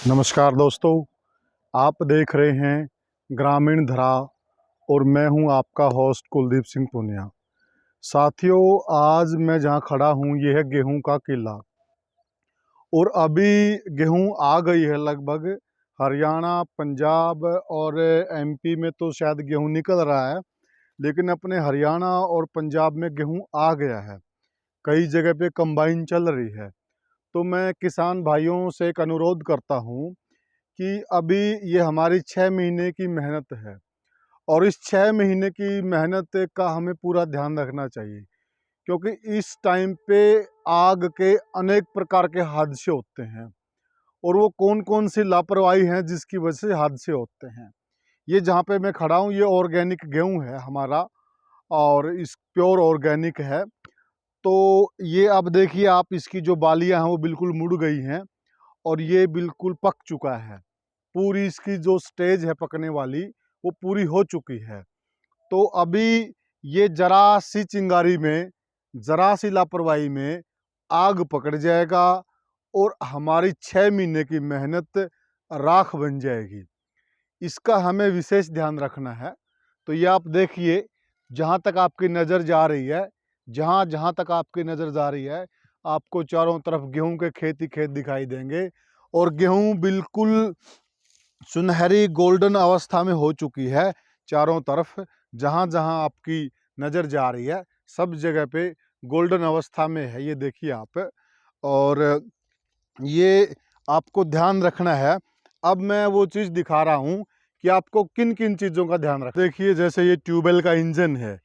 नमस्कार दोस्तों, आप देख रहे हैं ग्रामीण धरा और मैं हूं आपका होस्ट कुलदीप सिंह पुनिया। साथियों, आज मैं जहां खड़ा हूं ये है गेहूं का किला और अभी गेहूं आ गई है लगभग। हरियाणा, पंजाब और एमपी में तो शायद गेहूं निकल रहा है, लेकिन अपने हरियाणा और पंजाब में गेहूं आ गया है। कई जगह पे कंबाइन चल रही है। तो मैं किसान भाइयों से एक अनुरोध करता हूं कि अभी ये हमारी 6 महीने की मेहनत है और इस 6 महीने की मेहनत का हमें पूरा ध्यान रखना चाहिए, क्योंकि इस टाइम पे आग के अनेक प्रकार के हादसे होते हैं और वो कौन कौन सी लापरवाही है जिसकी वजह से हादसे होते हैं। ये जहाँ पे मैं खड़ा हूँ ये ऑर्गेनिक गेहूँ है हमारा और इस प्योर ऑर्गेनिक है। तो ये अब देखिए आप, इसकी जो बालियाँ हैं वो बिल्कुल मुड़ गई हैं और ये बिल्कुल पक चुका है। पूरी इसकी जो स्टेज है पकने वाली वो पूरी हो चुकी है। तो अभी ये जरा सी चिंगारी में, जरा सी लापरवाही में आग पकड़ जाएगा और हमारी 6 महीने की मेहनत राख बन जाएगी। इसका हमें विशेष ध्यान रखना है। तो ये आप देखिए, जहाँ तक आपकी नज़र जा रही है, जहाँ जहाँ तक आपकी नज़र जा रही है, आपको चारों तरफ गेहूं के खेत ही खेत दिखाई देंगे और गेहूं बिल्कुल सुनहरी गोल्डन अवस्था में हो चुकी है। चारों तरफ जहाँ जहाँ आपकी नज़र जा रही है सब जगह पे गोल्डन अवस्था में है, ये देखिए आप। और ये आपको ध्यान रखना है। अब मैं वो चीज़ दिखा रहा हूँ कि आपको किन किन चीज़ों का ध्यान रखना है। देखिए, जैसे ये ट्यूबवेल का इंजन है,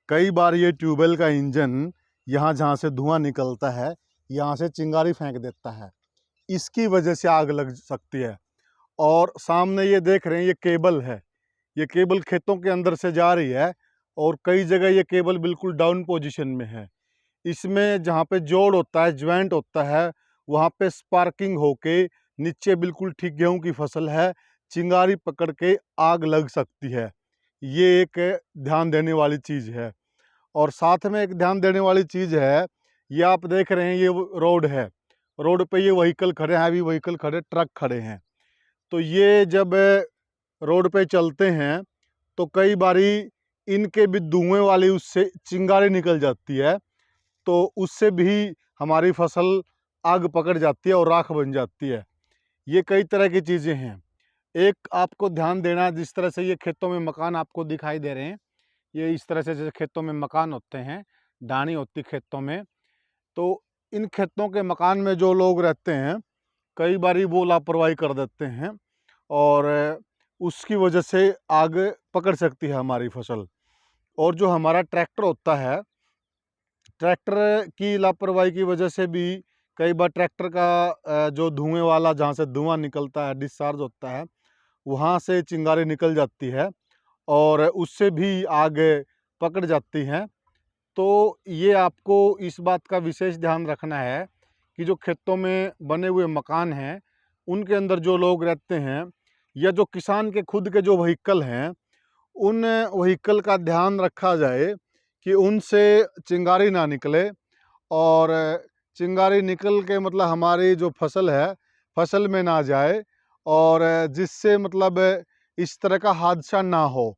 कई बार ये ट्यूबवेल का इंजन यहाँ जहाँ से धुआं निकलता है यहाँ से चिंगारी फेंक देता है, इसकी वजह से आग लग सकती है। और सामने ये देख रहे हैं ये केबल है, ये केबल खेतों के अंदर से जा रही है और कई जगह ये केबल बिल्कुल डाउन पोजीशन में है। इसमें जहाँ पे जोड़ होता है, ज्वाइंट होता है, वहाँ पे स्पार्किंग होके नीचे बिल्कुल ठीक गेहूं की फसल है, चिंगारी पकड़ के आग लग सकती है। ये एक ध्यान देने वाली चीज़ है। और साथ में एक ध्यान देने वाली चीज़ है, ये आप देख रहे हैं ये रोड है, रोड पे ये व्हीकल खड़े हैं, हैवी व्हीकल खड़े, ट्रक खड़े हैं। तो ये जब रोड पे चलते हैं तो कई बारी इनके भी धुएं वाली उससे चिंगारी निकल जाती है, तो उससे भी हमारी फसल आग पकड़ जाती है और राख बन जाती है। ये कई तरह की चीज़ें हैं। एक आपको ध्यान देना, जिस तरह से ये खेतों में मकान आपको दिखाई दे रहे हैं, ये इस तरह से जैसे खेतों में मकान होते हैं, डानी होती खेतों में, तो इन खेतों के मकान में जो लोग रहते हैं कई बारी वो लापरवाही कर देते हैं और उसकी वजह से आग पकड़ सकती है हमारी फसल। और जो हमारा ट्रैक्टर होता है, ट्रैक्टर की लापरवाही की वजह से भी कई बार ट्रैक्टर का जो धुएं वाला, जहाँ से धुआं निकलता है, डिस्चार्ज होता है, वहाँ से चिंगारी निकल जाती है और उससे भी आग पकड़ जाती हैं। तो ये आपको इस बात का विशेष ध्यान रखना है कि जो खेतों में बने हुए मकान हैं उनके अंदर जो लोग रहते हैं या जो किसान के खुद के जो व्हीकल हैं, उन व्हीकल का ध्यान रखा जाए कि उनसे चिंगारी ना निकले और चिंगारी निकल के मतलब हमारी जो फसल है फसल में ना जाए और जिससे मतलब इस तरह का हादसा ना हो।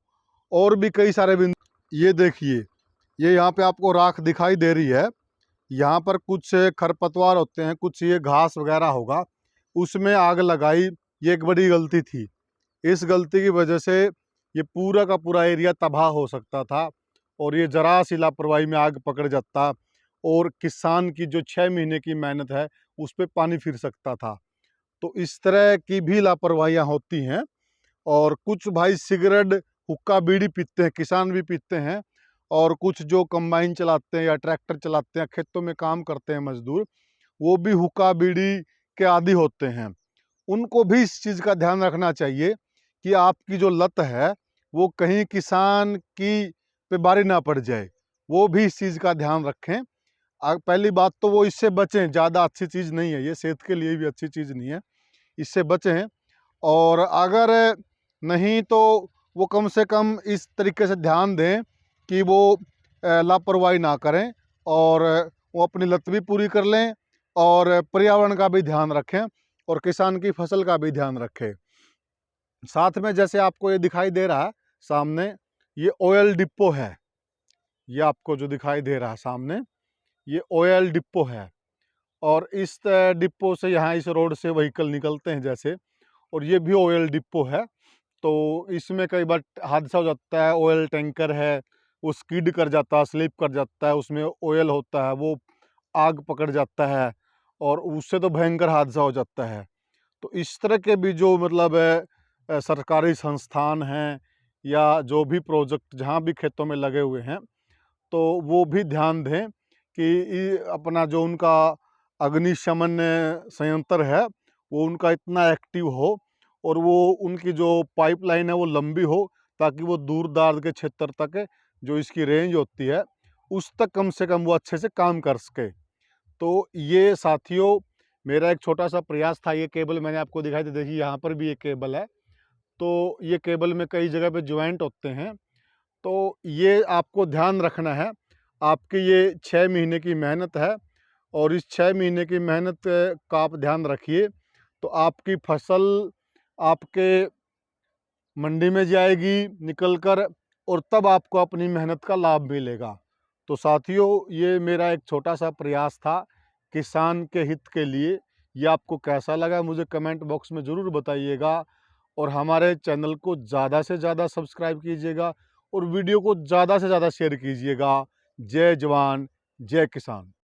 और भी कई सारे बिंदु, ये देखिए, ये यहाँ पे आपको राख दिखाई दे रही है, यहाँ पर कुछ खरपतवार होते हैं, कुछ ये घास वगैरह होगा, उसमें आग लगाई, ये एक बड़ी गलती थी। इस गलती की वजह से ये पूरा का पूरा एरिया तबाह हो सकता था और ये जरा सी लापरवाही में आग पकड़ जाता और किसान की जो 6 महीने की मेहनत है उस पर पानी फिर सकता था। तो इस तरह की भी लापरवाहियाँ होती हैं। और कुछ भाई सिगरेट, हुक्का, बीड़ी पीते हैं, किसान भी पीते हैं। और कुछ जो कंबाइन चलाते हैं या ट्रैक्टर चलाते हैं, खेतों में काम करते हैं मजदूर, वो भी हुक्का बीड़ी के आदी होते हैं। उनको भी इस चीज़ का ध्यान रखना चाहिए कि आपकी जो लत है वो कहीं किसान की पे बारी ना पड़ जाए, वो भी इस चीज़ का ध्यान रखें। पहली बात तो वो इससे बचें, ज़्यादा अच्छी चीज़ नहीं है ये, सेहत के लिए भी अच्छी चीज़ नहीं है, इससे बचें। और अगर नहीं तो वो कम से कम इस तरीके से ध्यान दें कि वो लापरवाही ना करें और वो अपनी लत भी पूरी कर लें और पर्यावरण का भी ध्यान रखें और किसान की फसल का भी ध्यान रखें। साथ में जैसे आपको ये दिखाई दे रहा है सामने, ये ऑयल डिपो है। ये आपको जो दिखाई दे रहा है सामने, ये ऑयल डिपो है। और इस डिपो से यहाँ इस रोड से व्हीकल निकलते हैं जैसे, और ये भी ऑयल डिपो है। तो इसमें कई बार हादसा हो जाता है, ऑयल टैंकर है वो स्किड कर जाता है, स्लिप कर जाता है, उसमें ऑयल होता है वो आग पकड़ जाता है और उससे तो भयंकर हादसा हो जाता है। तो इस तरह के भी जो मतलब सरकारी संस्थान हैं या जो भी प्रोजेक्ट जहाँ भी खेतों में लगे हुए हैं, तो वो भी ध्यान दें कि अपना जो उनका अग्निशमन संयंत्र है वो उनका इतना एक्टिव हो और वो उनकी जो पाइपलाइन है वो लंबी हो, ताकि वो दूर दराज के क्षेत्र तक जो इसकी रेंज होती है उस तक कम से कम वो अच्छे से काम कर सके। तो ये साथियों मेरा एक छोटा सा प्रयास था। ये केबल मैंने आपको दिखाई थी, देखिए यहाँ पर भी एक केबल है। तो ये केबल में कई जगह पे ज्वाइंट होते हैं, तो ये आपको ध्यान रखना है। आपकी ये 6 महीने की मेहनत है और इस 6 महीने की मेहनत का आप ध्यान रखिए, तो आपकी फसल आपके मंडी में जाएगी निकल कर, और तब आपको अपनी मेहनत का लाभ मिलेगा। तो साथियों ये मेरा एक छोटा सा प्रयास था किसान के हित के लिए। ये आपको कैसा लगा मुझे कमेंट बॉक्स में ज़रूर बताइएगा, और हमारे चैनल को ज़्यादा से ज़्यादा सब्सक्राइब कीजिएगा और वीडियो को ज़्यादा से ज़्यादा शेयर कीजिएगा। जय जवान, जय किसान।